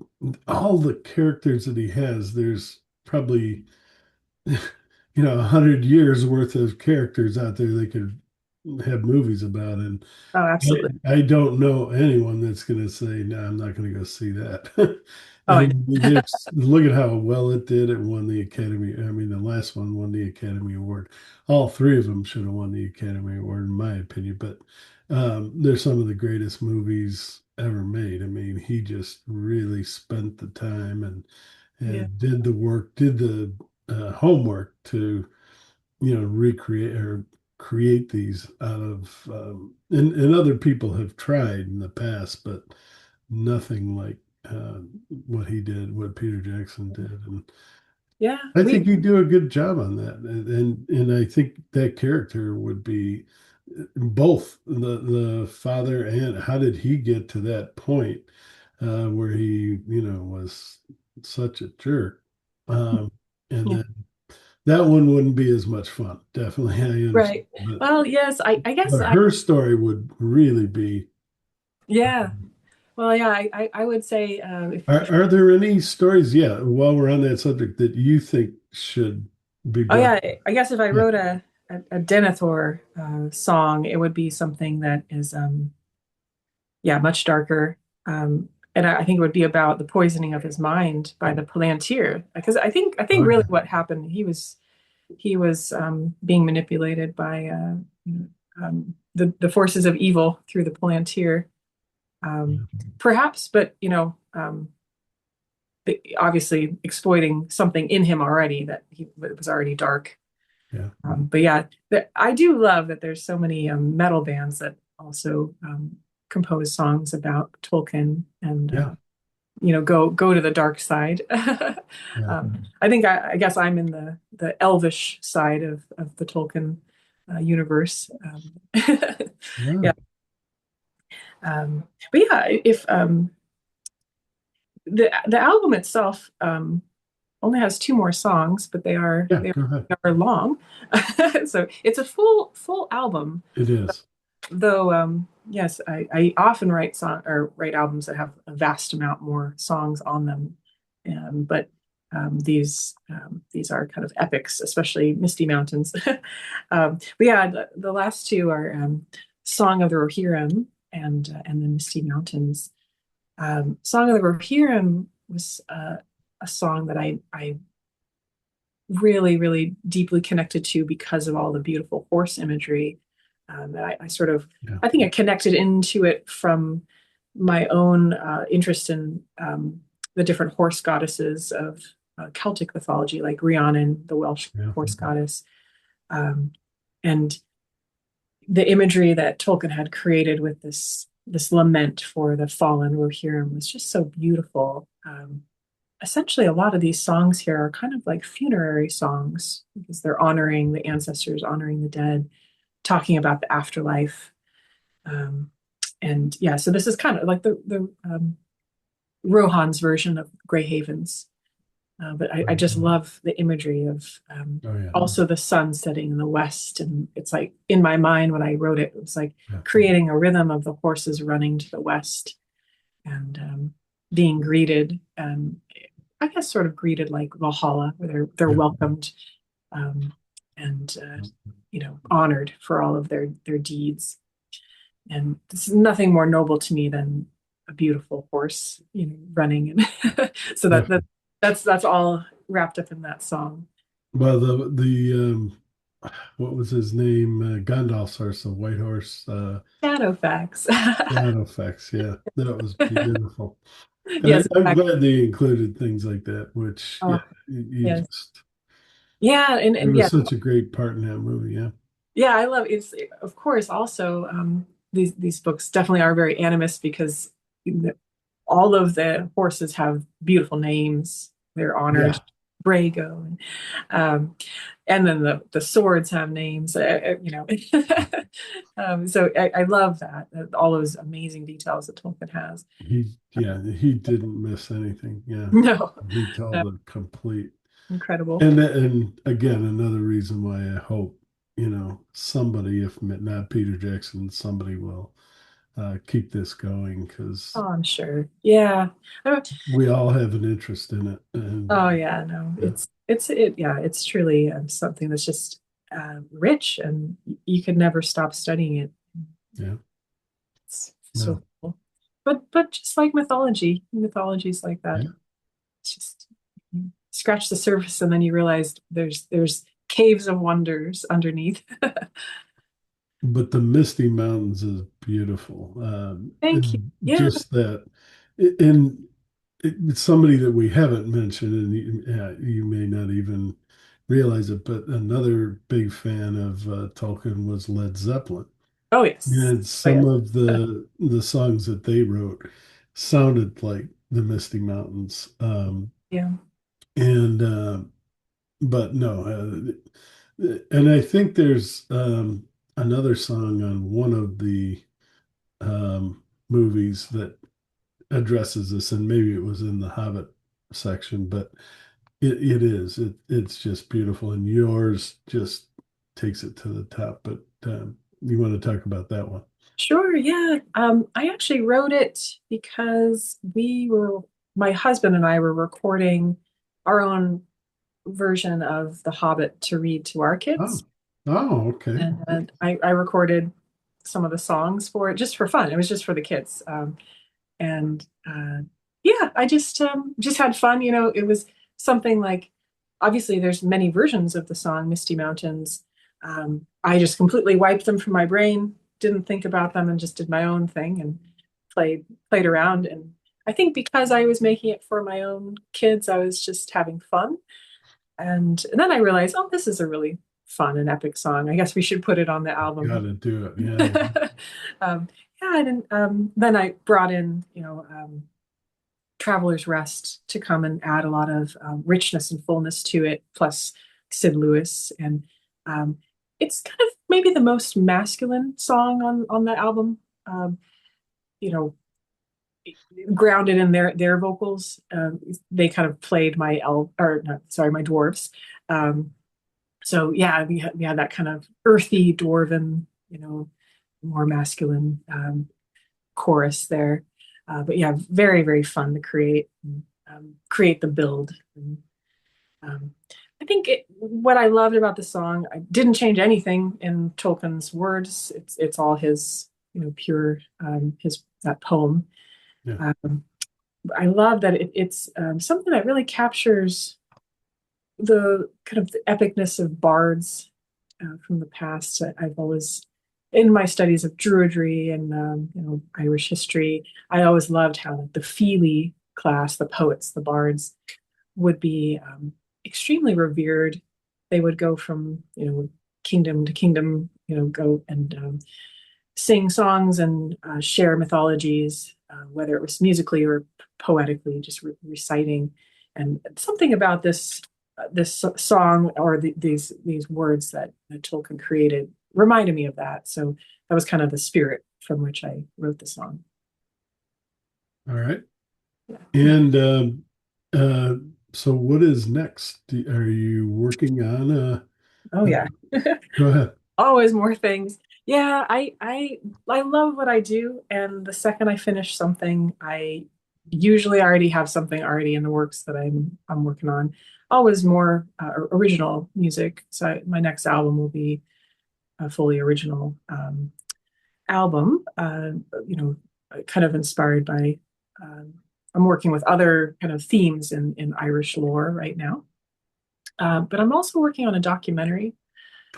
all the characters that he has, there's probably 100 years worth of characters out there they could have movies about, and Oh, absolutely. I don't know anyone that's going to say, no, I'm not going to go see that. Oh, I And just look at how well it did. It won the Academy. I mean, the last one won the Academy Award. All three of them should have won the Academy Award, in my opinion. But they're some of the greatest movies ever made. I mean, he just really spent the time yeah, and did the work, did the homework to recreate or create these out of and other people have tried in the past, but nothing like what he did, what Peter Jackson did. And yeah. I We think he'd do a good job on that. And I think that character would be both the father, and how did he get to that point where he was such a jerk. And yeah, then that one wouldn't be as much fun. Definitely, I understand. right. Well, yes, I guess But I her story would really be. yeah. Well, yeah, I would say if Are there any stories? Yeah, while we're on that subject, that you think should be oh brought? yeah, I guess if I Yeah. wrote a Denethor song, it would be something that is yeah, much darker. And I think it would be about the poisoning of his mind by the Palantir, because I think Oh really yeah. what happened, he was being manipulated by the forces of evil through the Palantir, um, perhaps, but obviously exploiting something in him already that he was already dark. Yeah. But yeah, I do love that there's so many metal bands that also compose songs about Tolkien and Yeah. go to the dark side. Yeah. I think I guess I'm in the elvish side of the Tolkien universe. Yeah. Yeah, but yeah, if the album itself only has two more songs, but they are Yeah. they Go ahead. are long, so it's a full album. It is. Though, yes, I often write albums that have a vast amount more songs on them, but these are kind of epics, especially Misty Mountains. But yeah, the last two are Song of the Rohirrim and the Misty Mountains. Song of the Rohirrim was a song that I really deeply connected to because of all the beautiful horse imagery that I sort of Yeah. I think I connected into it from my own interest in the different horse goddesses of Celtic mythology, like Rhiannon, the Welsh Yeah. horse goddess, um, and the imagery that Tolkien had created with this lament for the fallen Rohirrim was just so beautiful. Essentially, a lot of these songs here are kind of like funerary songs because they're honoring the ancestors, honoring the dead, talking about the afterlife. Um, and yeah, so this is kind of like the Rohan's version of Grey Havens. But I just love the imagery of Oh yeah. also the sun setting in the west. And it's like in my mind when I wrote it, it was like Yeah. creating a rhythm of the horses running to the west and being greeted. I guess sort of greeted like Valhalla, where they're Yeah. welcomed and honored for all of their deeds. And this is nothing more noble to me than a beautiful horse, running, and so Yeah. that's all wrapped up in that song. Well, the what was his name? Gandalf's horse, the white horse. Shadow facts. Shadow effects. Yeah, that was beautiful. Yes, I'm exactly. glad they included things like that, which, yeah, Oh, you yes. just, Yeah, it and was yeah, such a great part in that movie. Yeah. yeah, I love it's of course also these books definitely are very animist because all of the horses have beautiful names. They're honored. Yeah. Brago um, and then the swords have names, so I love that all those amazing details that Tolkien has. He didn't miss anything. Yeah. No, He no, told a complete, incredible. and again, another reason why I hope, somebody, if not Peter Jackson, somebody will keep this going because Oh, I'm sure. Yeah. we all have an interest in it. And Oh yeah, no, yeah, yeah, it's truly something that's just rich, and you could never stop studying it. yeah, It's so no, cool. But just like mythology is like that. yeah. It's just you scratch the surface, and then you realize there's caves of wonders underneath. But the Misty Mountains is beautiful. Thank you. And Yeah. just that, and it's somebody that we haven't mentioned, and you may not even realize it, but another big fan of Tolkien was Led Zeppelin. Oh yes. And Oh some yes. of the songs that they wrote sounded like the Misty Mountains. Yeah. And but no, and I think there's another song on one of the movies that addresses this, and maybe it was in the Hobbit section, but it's just beautiful, and yours just takes it to the top. But you want to talk about that one? Sure, yeah. I actually wrote it because my husband and I were recording our own version of The Hobbit to read to our Oh, kids. oh, okay. And I recorded some of the songs for it just for fun. It was just for the kids. And yeah, I just had fun. It was something like obviously there's many versions of the song Misty Mountains. I just completely wiped them from my brain, didn't think about them, and just did my own thing and played around. And I think because I was making it for my own kids, I was just having fun. And then I realized, oh, this is a really fun and epic song. I guess we should put it on the Got album. to do it. Yeah. um, yeah, and then I brought in, Traveler's Rest to come and add a lot of richness and fullness to it, plus Sid Lewis, and um, it's kind of maybe the most masculine song on the album. Um, you know, grounded in their vocals. They kind of played my elf or not, sorry, my dwarves. Um, so yeah, we had that kind of earthy dwarven, more masculine chorus there. But yeah, very, very fun to create create the build. And, um, I think what I loved about the song, I didn't change anything in Tolkien's words. It's all his, pure his that poem. Yeah. Um, I love that it's something that really captures the kind of the epicness of bards from the past. I've always, in my studies of Druidry and Irish history, I always loved how like the Feely class, the poets, the bards, would be extremely revered. They would go from kingdom to kingdom, go and sing songs and share mythologies, whether it was musically or poetically, just reciting. And something about this song or these words that Tolkien created reminded me of that. So that was kind of the spirit from which I wrote the song. All right. Yeah. And uh, so, what is next? Are you working on Oh uh, yeah. go ahead. Always more things. Yeah, I love what I do, and the second I finish something, I usually already have something already in the works that I'm working on. Always more original music. So my next album will be a fully original album. Kind of inspired by. Um, I'm working with other kind of themes in Irish lore right now, but I'm also working on a documentary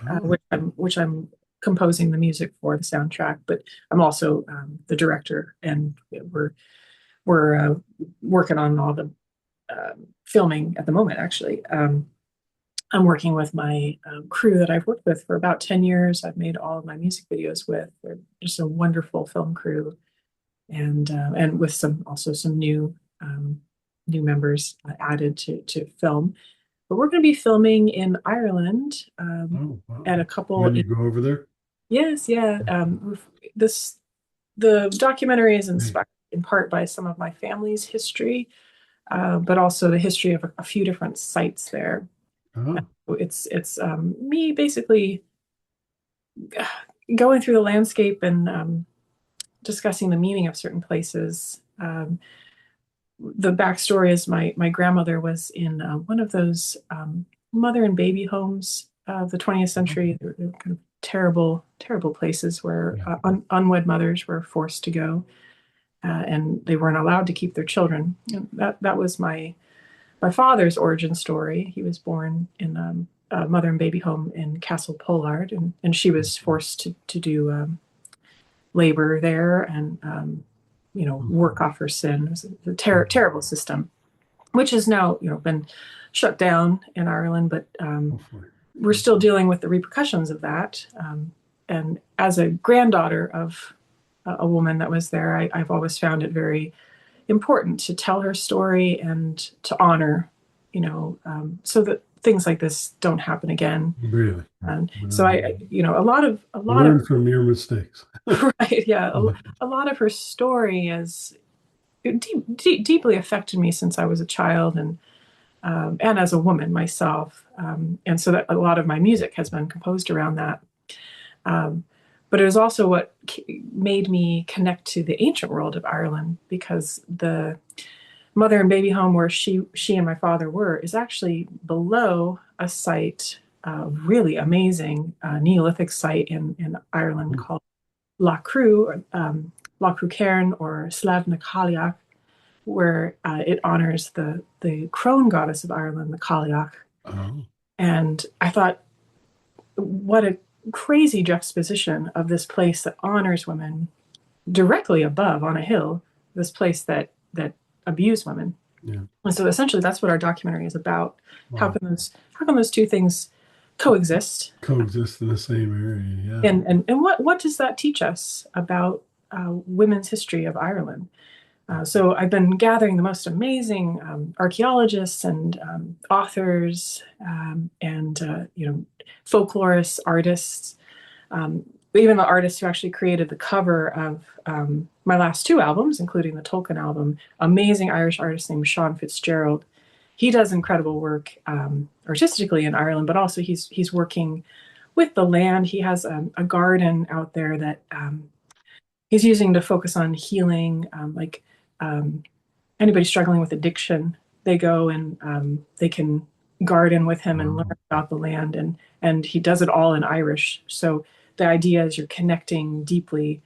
Oh, which I'm composing the music for the soundtrack, but I'm also the director, and we're we're working on all the filming at the moment, actually. I'm working with my crew that I've worked with for about 10 years. I've made all of my music videos with. They're just a wonderful film crew, and with some new members added to film. But we're going to be filming in Ireland, Oh, wow. at a couple. When you go over there? Yes, yeah. This the documentary is Hey. inspired in part by some of my family's history, but also the history of a few different sites there. Oh, It's me basically going through the landscape and discussing the meaning of certain places. The backstory is my grandmother was in one of those mother and baby homes of the 20th century. They were kind of terrible places where yeah. unwed mothers were forced to go, and they weren't allowed to keep their children. And that was my father's origin story. He was born in a mother and baby home in Castle Pollard, and she was forced to do labor there and work off her sin. It was a terrible system, which has now been shut down in Ireland, but Hopefully. we're still dealing with the repercussions of that. And as a granddaughter of a woman that was there, I've always found it very important to tell her story and to honor, so that things like this don't happen again. Really. And so Well, a lot of learn from your mistakes. right, yeah, a lot of her story is deeply affected me since I was a child and as a woman myself. And so that a lot of my music has been composed around that. Um, but it was also what made me connect to the ancient world of Ireland, because the mother and baby home where she and my father were is actually below a site, really amazing Neolithic site in Ireland called La Crew Cairn or Slavna Kaliach, where it honors the crone goddess of Ireland, the Kaliach. Oh, And I thought, what a crazy juxtaposition of this place that honors women directly above on a hill, this place that abuse women. yeah. And so essentially that's what our documentary is about. How Wow. can those two things coexist? Coexist in the same area. Yeah. And what does that teach us about women's history of Ireland? So I've been gathering the most amazing archaeologists and authors, and folklorists, artists, even the artist who actually created the cover of my last two albums, including the Tolkien album. Amazing Irish artist named Sean Fitzgerald. He does incredible work artistically in Ireland, but also he's working with the land. He has a garden out there that he's using to focus on healing, like um, anybody struggling with addiction. They go and they can garden with him and learn Wow. about the land, and he does it all in Irish. So the idea is you're connecting deeply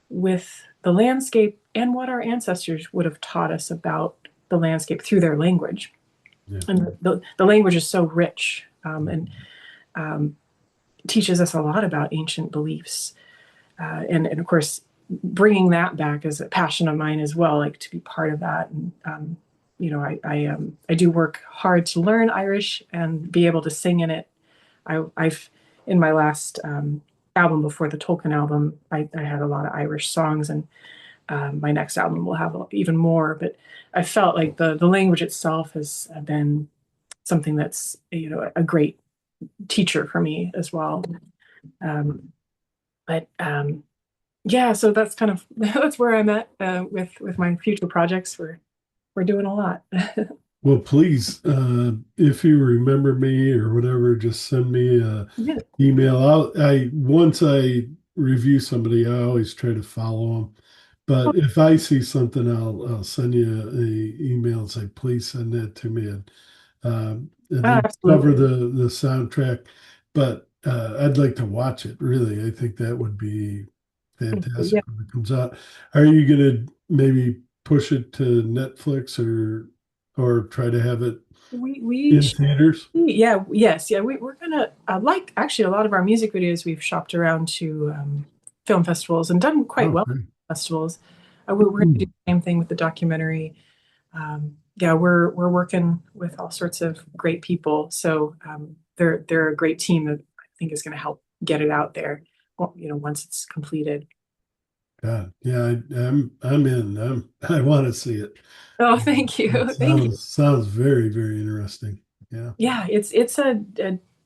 with the landscape and what our ancestors would have taught us about the landscape through their language. Yeah. And the language is so rich, and um, teaches us a lot about ancient beliefs. And of course, bringing that back is a passion of mine as well, like to be part of that. And I do work hard to learn Irish and be able to sing in it. I've in my last album before the Tolkien album, I had a lot of Irish songs, and my next album will have even more. But I felt like the language itself has been something that's a great teacher for me as well. Um, but yeah, so that's kind of that's where I'm at with my future projects. We're doing a lot. Well, please, if you remember me or whatever, just send me a Yeah. email. Once I review somebody, I always try to follow them. But if I see something, I'll send you a email and say, please send that to me, and at least cover Absolutely. the soundtrack. But I'd like to watch it. Really, I think that would be fantastic Yeah, when it comes out. Are you going to maybe push it to Netflix or try to have it we in theaters? yeah, yes, yeah. We're gonna like actually a lot of our music videos we've shopped around to film festivals and done quite well Okay. at festivals. we're going to do Hmm. the same thing with the documentary. Yeah, we're working with all sorts of great people. So they're a great team that I think is going to help get it out there. Once it's completed. God, yeah, I'm in. I want to see it. Oh, thank It you, thank you. sounds very, very interesting. Yeah. Yeah, it's a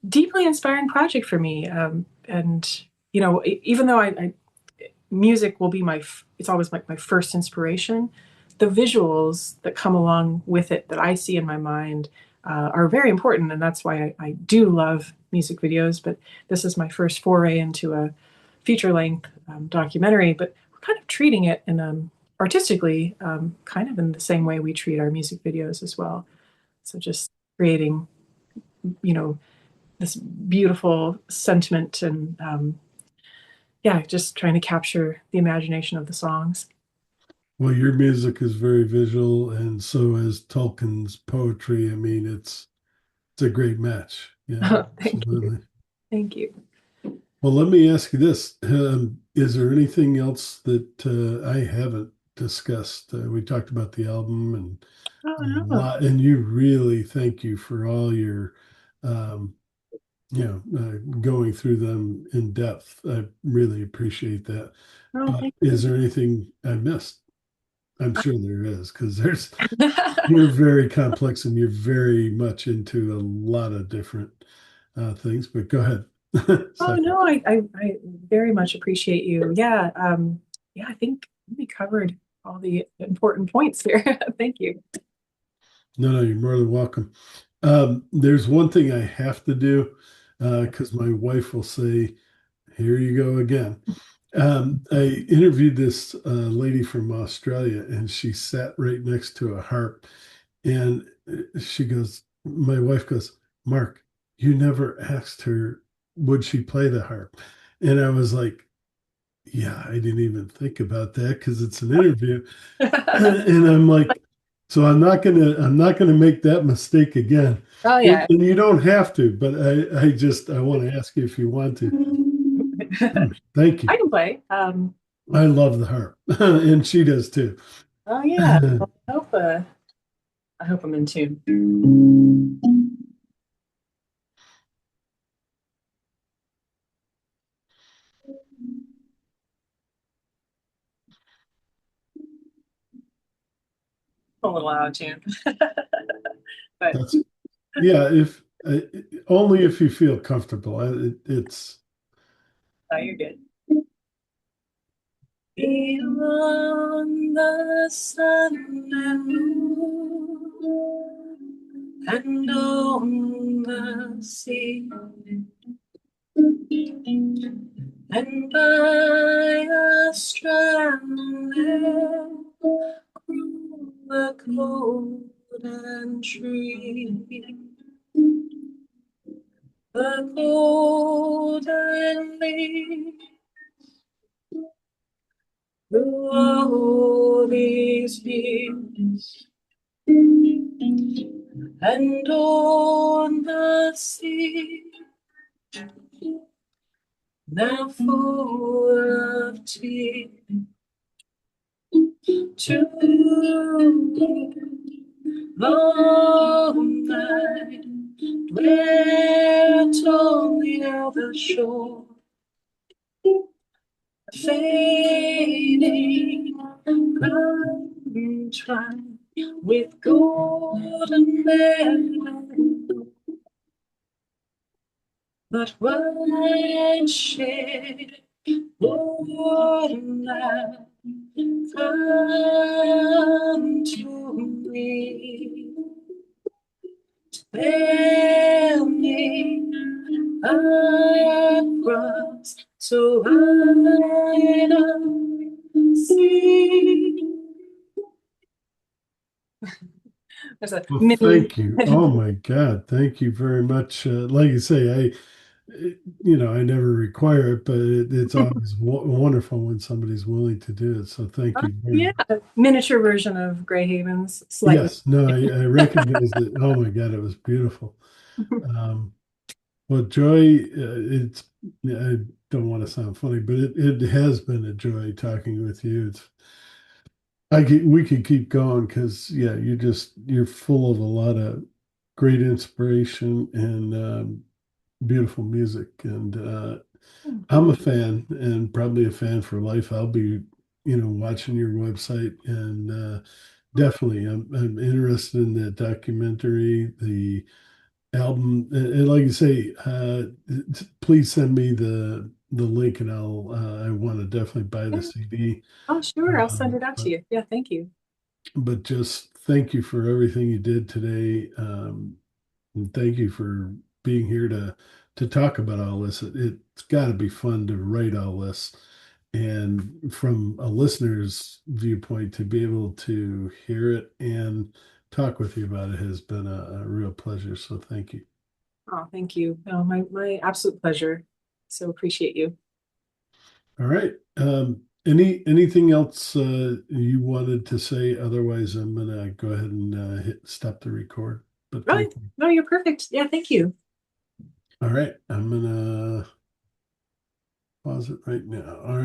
deeply inspiring project for me. And even though music will be it's always like my first inspiration. The visuals that come along with it that I see in my mind are very important, and that's why I do love music videos. But this is my first foray into a feature length documentary. But we're kind of treating it in artistically, kind of in the same way we treat our music videos as well. So just creating, you know, this beautiful sentiment and yeah, just trying to capture the imagination of the songs. Well, your music is very visual, and so is Tolkien's poetry. I mean, it's a great match. Yeah, Oh, thank you. absolutely. Thank you. Well, let me ask you this. Is there anything else that I haven't discussed? We talked about the album and Oh, a no. lot, and you really thank you for all your, um, going through them in depth. I really appreciate that. No, But thank is there anything I missed? I'm sure there is because you. you're very complex and you're very much into a lot of different things. But go ahead. Oh, Sorry. no, I very much appreciate you. Yeah. Yeah, I think we covered all the important points here. Thank you. No, no, you're more than welcome. There's one thing I have to do because my wife will say, "Here you go again." I interviewed this lady from Australia, and she sat right next to a harp. And she goes, my wife goes, "Mark, you never asked her, would she play the harp?" And I was like, "Yeah, I didn't even think about that because it's an interview." And I'm like, so I'm not gonna make that mistake again. Oh, And, yeah. and you don't have to, but I want to ask you if you want to. Thank I you. can play. I love the harp, and she does too. Oh, yeah. Well, I hope I'm in tune. A little out of tune, but That's Yeah, if only if you feel comfortable. It's oh, you're good. Beyond the sun and moon, and on the sea, and by a strand there grew a golden tree, the golden leaf through all these years, and on the sea, now full of tears, to long night, dwelt on the other shore, fading twine with golden meadow, but one shade would I come to me, tell me across so I don't see. There's a Well, mini. thank you. Oh my God, thank you very much. Like you say, I never require it, but it's always wonderful when somebody's willing to do it. So thank you very Yeah, much. miniature version of Grey Havens, slightly. Yes, no, I recognize it. Oh my God, it was beautiful. Um, well, Joy, I don't want to sound funny, but it has been a joy talking with you. we could keep going because yeah, you're full of a lot of great inspiration and beautiful music, and Oh, I'm thank a you. fan and probably a fan for life. I'll be, watching your website and definitely I'm interested in that documentary, the album, and like you say, please send me the link, and I want to definitely buy the Yeah. CD. Oh, sure. I'll send Um, it out to but you. Yeah, thank you. but just thank you for everything you did today. And thank you for being here to talk about all this. It's got to be fun to write all this, and from a listener's viewpoint, to be able to hear it and talk with you about it has been a real pleasure. So thank you. Oh, thank you. Oh, my absolute pleasure. So appreciate you. All right. Anything else you wanted to say? Otherwise, I'm gonna go ahead and hit stop the record. But Right. thank you. No, you're perfect. Yeah, thank you. All right, I'm gonna pause it right now. All right.